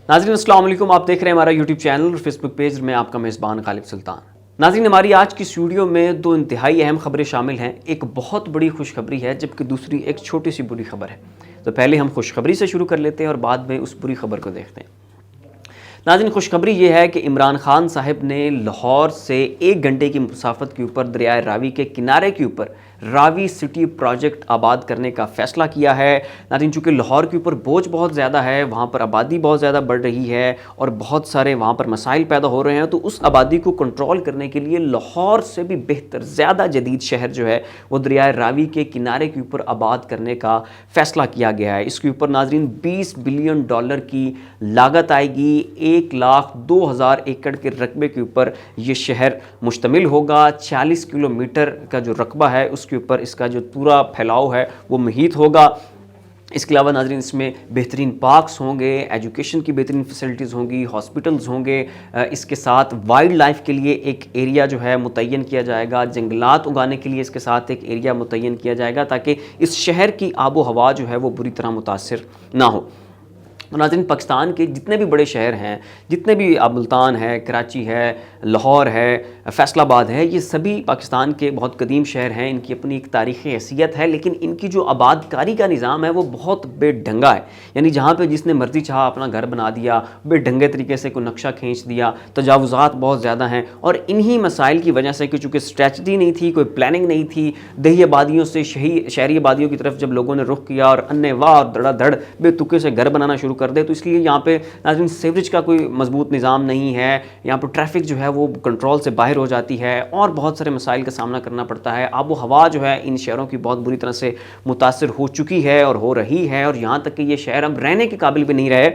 नाज़रीन अस्सलाम वालेकुम, आप देख रहे हैं हमारा यूट्यूब चैनल और फेसबुक पेज में आपका मेज़बान गालिब सुल्तान। नाज़रीन, हमारी आज की इस वीडियो में दो इंतहाई अहम खबरें शामिल हैं। एक बहुत बड़ी खुशखबरी है जबकि दूसरी एक छोटी सी बुरी खबर है। तो पहले हम खुशखबरी से शुरू कर लेते हैं और बाद में उस बुरी खबर को देखते हैं। नाज़रीन, खुशखबरी ये है कि इमरान खान साहब ने लाहौर से 1 घंटे की मुसाफत के ऊपर दरियाए रावी के किनारे के ऊपर रावी सिटी प्रोजेक्ट आबाद करने का फ़ैसला किया है। नाज़रीन, चूँकि लाहौर के ऊपर बोझ बहुत ज़्यादा है, वहाँ पर आबादी बहुत ज़्यादा बढ़ रही है और बहुत सारे वहाँ पर मसाइल पैदा हो रहे हैं, तो उस आबादी को कंट्रोल करने के लिए लाहौर से भी बेहतर ज़्यादा जदीद शहर जो है वो दरियाए रावी के किनारे के ऊपर आबाद करने का फ़ैसला किया गया है। इसके ऊपर नाज़रीन $20 बिलियन की लागत आएगी। 1,02,000 एकड़ के रकबे के ऊपर ये शहर मुश्तमिल होगा। 40 किलोमीटर का जो रकबा है उसके ऊपर इसका जो पूरा फैलाव है वो मुहित होगा। इसके अलावा नाज़रीन इसमें बेहतरीन पार्क्स होंगे, एजुकेशन की बेहतरीन फैसिलिटीज़ होंगी, हॉस्पिटल्स होंगे। इसके साथ वाइल्ड लाइफ के लिए एक एरिया जो है मुतय्यन किया जाएगा, जंगलात उगाने के लिए इसके साथ एक एरिया मुतय्यन किया जाएगा ताकि इस शहर की आबो हवा जो है वो बुरी तरह मुतासिर ना हो। तो नाज़रीन, पाकिस्तान के जितने भी बड़े शहर हैं, जितने भी मुल्तान है, कराची है, लाहौर है, फैसलाबाद है, ये सभी पाकिस्तान के बहुत कदीम शहर हैं। इनकी अपनी एक तारीख़ी हैसियत है, लेकिन इनकी जो आबादकारी का निज़ाम है वो बहुत बेढंगा है। यानी जहाँ पे जिसने मर्ज़ी चाहा अपना घर बना दिया, बेढंगे तरीके से कोई नक्शा खींच दिया, तजावुज़ात बहुत ज़्यादा हैं। और इन्हीं मसाइल की वजह से कि चूँकि स्ट्रेटजी नहीं थी, कोई प्लानिंग नहीं थी, देही आबादियों से शहरी आबादियों की तरफ जब लोगों ने रुख किया और अन्नेवाह और धड़ाधड़ बेतुके से घर बनाना शुरू कर दे, तो इसलिए यहाँ पे नाज़रीन सीवरेज का कोई मजबूत निज़ाम नहीं है। यहाँ पर ट्रैफिक जो है वो कंट्रोल से बाहर हो जाती है और बहुत सारे मसाइल का सामना करना पड़ता है। आबो हवा जो है इन शहरों की बहुत बुरी तरह से मुतासिर हो चुकी है और हो रही है, और यहाँ तक कि ये शहर अब रहने के काबिल भी नहीं रहे।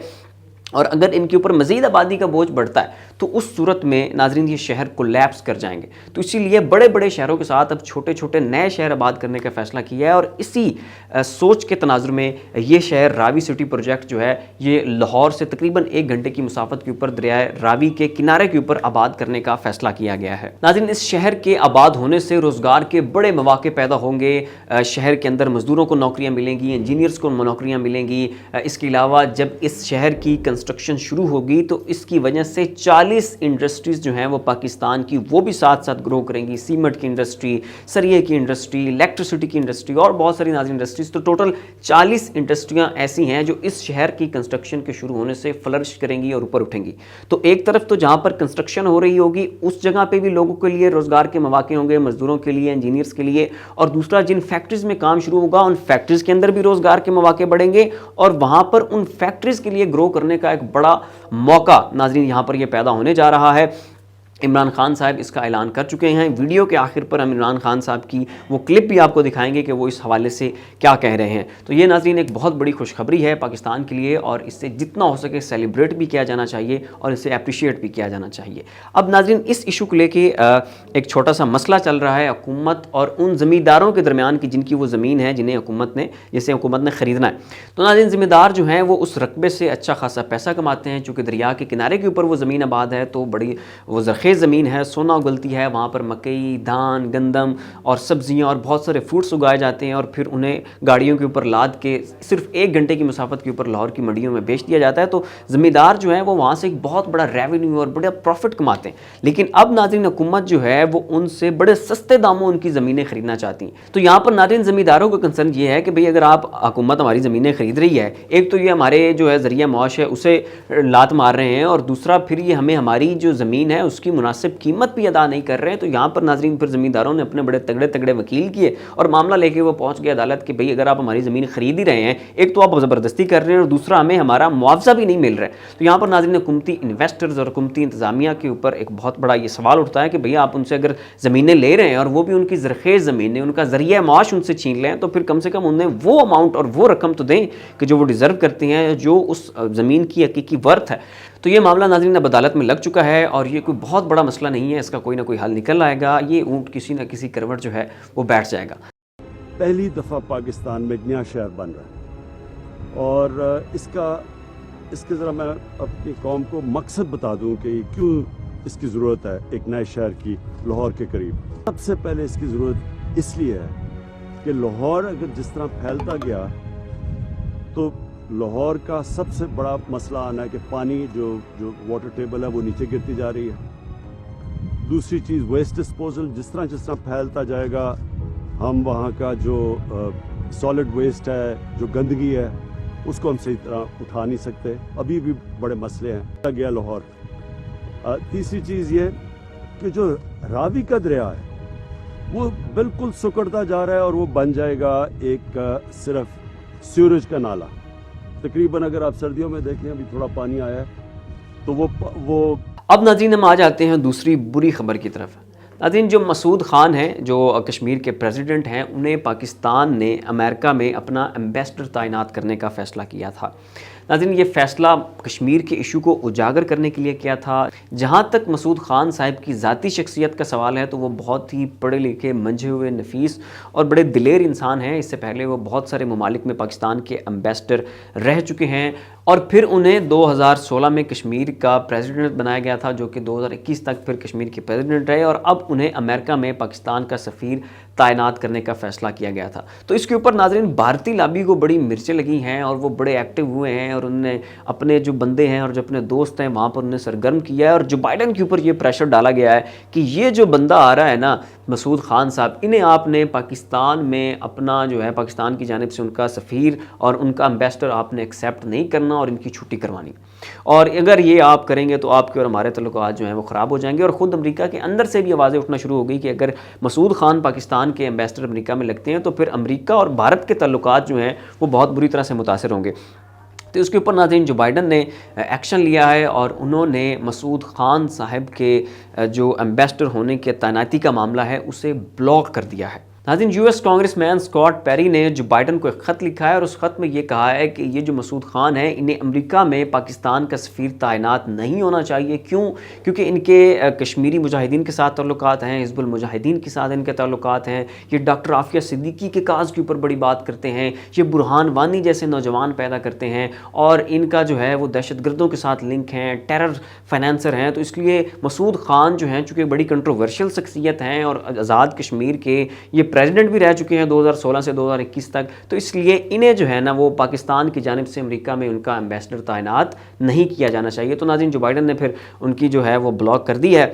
और अगर इनके ऊपर मज़ीद आबादी का बोझ बढ़ता है तो उस सूरत में नाज़रीन ये शहर कोलैप्स कर जाएंगे। तो इसीलिए बड़े बड़े शहरों के साथ अब छोटे छोटे नए शहर आबाद करने का फ़ैसला किया है। और इसी सोच के तनाजुर में ये शहर रावी सिटी प्रोजेक्ट जो है ये लाहौर से तकरीबन 1 घंटे की मुसाफत के ऊपर दरियाए रावी के किनारे के ऊपर आबाद करने का फ़ैसला किया गया है। नाज़रीन, इस शहर के आबाद होने से रोज़गार के बड़े मौके पैदा होंगे। शहर के अंदर मज़दूरों को नौकरियाँ मिलेंगी, इंजीनियर्स को नौकरियाँ मिलेंगी। इसके अलावा जब इस शहर की कंस्ट्रक्शन शुरू होगी तो इसकी वजह से 40 इंडस्ट्रीज़ जो हैं वो पाकिस्तान की वो भी साथ साथ ग्रो करेंगी। सीमेंट की इंडस्ट्री, सरिये की इंडस्ट्री, इलेक्ट्रिसिटी की इंडस्ट्री और बहुत सारी नाज़रीन इंडस्ट्रीज़। तो टोटल 40 इंडस्ट्रियाँ ऐसी हैं जो इस शहर की कंस्ट्रक्शन के शुरू होने से फ्लरिश करेंगी और ऊपर उठेंगी। तो एक तरफ तो जहाँ पर कंस्ट्रक्शन हो रही होगी उस जगह पे भी लोगों के लिए रोज़गार के मौके होंगे, मज़दूरों के लिए, इंजीनियर्स के लिए। और दूसरा, जिन फैक्ट्रीज़ में काम शुरू होगा उन फैक्ट्रीज़ के अंदर भी रोज़गार के मौके बढ़ेंगे और वहाँ पर उन फैक्ट्रीज़ के लिए ग्रो करने का एक बड़ा मौका नाज़रीन यहाँ पर यह पैदा होने जा रहा है। इमरान खान साहब इसका ऐलान कर चुके हैं। वीडियो के आखिर पर हम इमरान खान साहब की वो क्लिप भी आपको दिखाएंगे कि वो इस हवाले से क्या कह रहे हैं। तो ये नाज़रीन एक बहुत बड़ी खुशखबरी है पाकिस्तान के लिए और इससे जितना हो सके सेलिब्रेट भी किया जाना चाहिए और इसे अप्रिशिएट भी किया जाना चाहिए। अब नाज़रीन, इस इशू को लेके एक छोटा सा मसला चल रहा है हुकूमत और उन ज़मींदारों के दरमियान की जिनकी वो ज़मीन है जिन्हें हुकूमत ने ख़रीदना है। तो नाज़रीन, ज़मींदार जो हैं वो उस रकबे से अच्छा खासा पैसा कमाते हैं। चूँकि दरिया के किनारे के ऊपर वो ज़मीन आबाद है तो बड़ी वो ज़रख़ेज़ ज़मीन है, सोना उगलती है। वहाँ पर मकई, धान, गंदम और सब्जियाँ और बहुत सारे फ्रूट्स उगाए जाते हैं और फिर उन्हें गाड़ियों के ऊपर लाद के सिर्फ 1 घंटे की मुसाफत के ऊपर लाहौर की मंडियों में बेच दिया जाता है। तो ज़मींदार जो है वो वहाँ से एक बहुत बड़ा रेवेन्यू और बड़ा प्रॉफिट कमाते हैं। लेकिन अब नाज़रीन हुकूमत जो है वो उनसे बड़े सस्ते दामों उनकी ज़मीनें खरीदना चाहती हैं। तो यहाँ पर नाज़रीन ज़मींदारों का कंसर्न ये है कि भाई अगर आप हुकूमत हमारी ज़मीनें खरीद रही है, एक तो ये हमारे जो है ज़रिया मौश है उसे लात मार रहे हैं और दूसरा फिर ये हमें हमारी जो ज़मीन है उसकी मुनासिब कीमत भी अदा नहीं कर रहे हैं। तो यहाँ पर नाज़रीन फिर ज़मींदारों ने अपने बड़े तगड़े तगड़े वकील किए और मामला लेके वो पहुँच गए अदालत कि भाई अगर आप हमारी ज़मीन खरीद ही रहे हैं, एक तो आप ज़बरदस्ती कर रहे हैं और दूसरा हमें हमारा मुआवजा भी नहीं मिल रहा है। तो यहाँ पर नाज़रीन हुकूमती इन्वेस्टर्स और हुकूमती इंतज़ामिया के ऊपर एक बहुत बड़ा ये सवाल उठता है कि भैया आप उनसे अगर ज़मीनें ले रहे हैं और वो भी उनकी ज़रख़ेज़ ज़मीनें, उनका ज़रिया माश उनसे छीन लें, तो फिर कम से कम उन्हें वो अमाउंट और वो रकम तो दें कि जो वो डिज़र्व करती हैं, जो उस ज़मीन की हकीकी वर्थ है। तो ये मामला नाज़रीन अब अदालत में लग चुका है और ये कोई बहुत बड़ा मसला नहीं है, इसका कोई ना कोई हल निकल आएगा। ये ऊँट किसी न किसी करवट जो है वो बैठ जाएगा। पहली दफ़ा पाकिस्तान में एक नया शहर बन रहा है और इसके ज़रा मैं अपनी कौम को मकसद बता दूं कि क्यों इसकी ज़रूरत है एक नए शहर की लाहौर के करीब। सबसे पहले इसकी ज़रूरत इसलिए है कि लाहौर अगर जिस तरह फैलता गया तो लाहौर का सबसे बड़ा मसला आना है कि पानी जो वाटर टेबल है वो नीचे गिरती जा रही है। दूसरी चीज़ वेस्ट डिस्पोजल, जिस तरह फैलता जाएगा हम वहाँ का जो सॉलिड वेस्ट है, जो गंदगी है, उसको हम सही तरह उठा नहीं सकते। अभी भी बड़े मसले हैं गया लाहौर। तीसरी चीज़ ये कि जो रावी का दरिया है वो बिल्कुल सुकड़ता जा रहा है और वो बन जाएगा एक सिर्फ सीवरेज का नाला। तकरीबन अगर आप सर्दियों में देखें अभी थोड़ा पानी आया है तो वो अब नाज़रीन हम आ जाते हैं दूसरी बुरी खबर की तरफ। नाज़रीन जो मसूद ख़ान हैं, जो कश्मीर के प्रेसिडेंट हैं, उन्हें पाकिस्तान ने अमेरिका में अपना एम्बेसडर तैनात करने का फ़ैसला किया था। नाज़रीन ये फ़ैसला कश्मीर के इशू को उजागर करने के लिए किया था। जहाँ तक मसूद ख़ान साहब की ज़ाती शख्सियत का सवाल है तो वो बहुत ही पढ़े लिखे, मंझे हुए, नफीस और बड़े दिलेर इंसान हैं। इससे पहले वो बहुत सारे ममालिक में पाकिस्तान के एम्बेसडर रह चुके हैं और फिर उन्हें 2016 में कश्मीर का प्रेसिडेंट बनाया गया था, जो कि 2021 तक फिर कश्मीर के प्रेसिडेंट रहे और अब उन्हें अमेरिका में पाकिस्तान का सफ़ीर तैनात करने का फ़ैसला किया गया था। तो इसके ऊपर नाज़रीन भारतीय लॉबी को बड़ी मिर्चें लगी हैं और वो बड़े एक्टिव हुए हैं और उन्होंने अपने जो बंदे हैं और जो अपने दोस्त हैं वहाँ पर उन्हें सरगर्म किया है और जो बाइडन के ऊपर ये प्रेशर डाला गया है कि ये जो बंदा आ रहा है ना मसूद ख़ान साहब, इन्हें आपने पाकिस्तान में अपना जो है पाकिस्तान की जानिब से उनका सफ़ीर और उनका एम्बेसडर आपने एक्सेप्ट नहीं करना और इनकी छुट्टी करवानी। और अगर ये आप करेंगे तो आपके और हमारे तल्लुकात जो हैं वो ख़राब हो जाएंगे। और ख़ुद अमेरिका के अंदर से भी आवाज़ें उठना शुरू हो गई कि अगर मसूद ख़ान पाकिस्तान के एम्बेसडर अमेरिका में लगते हैं तो फिर अमेरिका और भारत के तल्लुकात जो हैं वो बहुत बुरी तरह से मुतासर होंगे। तो इसके ऊपर नाज़रीन जो बाइडन ने एक्शन लिया है और उन्होंने मसूद ख़ान साहब के जो एम्बेसडर होने के तैनाती का मामला है उसे ब्लॉक कर दिया है। नाज़रीन यूएस कांग्रेसमैन स्कॉट पेरी ने जो बाइडन को एक ख़त लिखा है और उस ख़त में ये कहा है कि ये जो मसूद ख़ान है इन्हें अमेरिका में पाकिस्तान का सफ़ीर तैनात नहीं होना चाहिए। क्यों? क्योंकि इनके कश्मीरी मुजाहिदीन के साथ ताल्लुकात हैं, हिज़्बुल मुजाहिदीन के साथ इनके ताल्लुकात हैं, ये डॉक्टर आफिया सिद्दीकी के काज़ के ऊपर बड़ी बात करते हैं, ये बुरहान वानी जैसे नौजवान पैदा करते हैं और इनका जो है वो दहशतगर्दों के साथ लिंक हैं, टेरर फाइनेंसर हैं। तो इसलिए मसूद ख़ान जो हैं चूँकि बड़ी कंट्रोवर्शियल शख्सियत हैं और आज़ाद कश्मीर के ये प्रेसिडेंट भी रह चुके हैं 2016 से 2021 तक, तो इसलिए इन्हें जो है ना वो पाकिस्तान की जानिब से अमेरिका में उनका एम्बेसडर तैनात नहीं किया जाना चाहिए। तो नाज़रीन जो बाइडन ने फिर उनकी जो है वो ब्लॉक कर दी है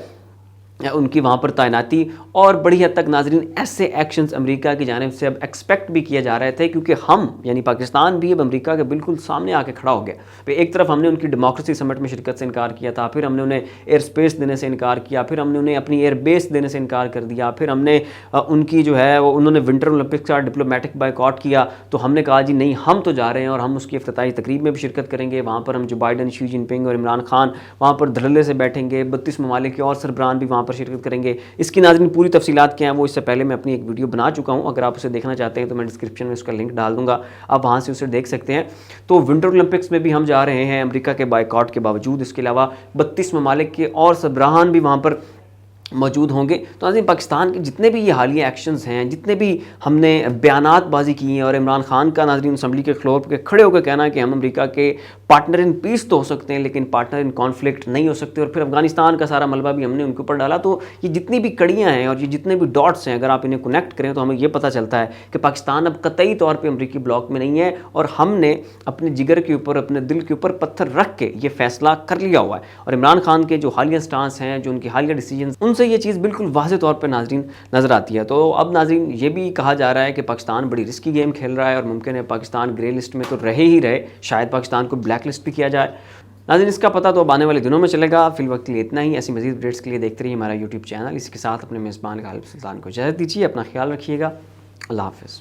उनकी वहाँ पर तैनाती। और बड़ी हद तक नाज़रीन ऐसे एक्शंस अमेरिका की जानिब से अब एक्सपेक्ट भी किए जा रहे थे क्योंकि हम यानी पाकिस्तान भी अब अमेरिका के बिल्कुल सामने आके खड़ा हो गया। एक तरफ हमने उनकी डेमोक्रेसी समिट में शिरकत से इनकार किया था, फिर हमने उन्हें एयर स्पेस देने से इनकार किया, फिर हमने उन्हें अपनी एयर बेस देने से इनकार कर दिया, फिर हमने उनकी जो है वो उन्होंने विंटर ओलंपिक्स का डिप्लोमेटिक बायकॉट किया। तो हमने कहा जी नहीं, हम तो जा रहे हैं और हम उसकी इफ्तिताही तकरीब में भी शिरकत करेंगे। वहाँ पर हम जो बाइडन, शी जिनपिंग और इमरान खान वहाँ पर धड़ल्ले से बैठेंगे, 32 ममालिक के और सरबराहान भी वहाँ पर शिरकत करेंगे। इसकी नाज़रीन पूरी तफसीलात क्या हैं वो इससे पहले मैं अपनी एक वीडियो बना चुका हूं, अगर आप उसे देखना चाहते हैं तो मैं डिस्क्रिप्शन में उसका लिंक डाल दूंगा, आप वहां से उसे देख सकते हैं। तो विंटर ओलंपिक्स में भी हम जा रहे हैं अमेरिका के बायकॉट के बावजूद। इसके अलावा 32 ममालिक के और सरबराहान भी वहाँ पर मौजूद होंगे। तो नाज़रीन पाकिस्तान के जितने भी ये हालिया एक्शंस हैं, जितने भी हमने बयानात बाजी की हैं और इमरान खान का नाज़रीन असम्बली के फ्लोर पर खड़े होकर कहना है कि हम अमेरिका के पार्टनर इन पीस तो हो सकते हैं लेकिन पार्टनर इन कॉन्फ्लिक्ट नहीं हो सकते, और फिर अफगानिस्तान का सारा मलबा भी हमने उनके ऊपर डाला। तो ये जितनी भी कड़ियाँ हैं और ये जितने भी डॉट्स हैं, अगर आप इन्हें कनेक्ट करें तो हमें ये पता चलता है कि पाकिस्तान अब कतई तौर पर अमरीकी ब्लॉक में नहीं है और हमने अपने जिगर के ऊपर, अपने दिल के ऊपर पत्थर रख के ये फैसला कर लिया हुआ है। और इमरान खान के जो हालिया स्टांस हैं, जो उनके हालिया डिसीजन, उनसे ये चीज़ बिल्कुल वाज़ेह तौर पर नाज़रीन नज़र आती है। तो अब नाज़रीन ये भी कहा जा रहा है कि पाकिस्तान बड़ी रिस्की गेम खेल रहा है और मुमकिन है पाकिस्तान ग्रे लिस्ट में तो रहे ही रहे, शायद पाकिस्तान को ब्लैक लिस्ट भी किया जाए। नाज़रीन इसका पता तो अब आने वाले दिनों में चलेगा। फिल वक्त के लिए इतना ही। ऐसी मज़ीद अपडेट्स के लिए देखते रहिए हमारा यूट्यूब चैनल। इसी के साथ अपने मेज़बान गालिब सुल्तान को इजाज़त दीजिए। अपना ख्याल रखिएगा। अल्लाह हाफ़िज़।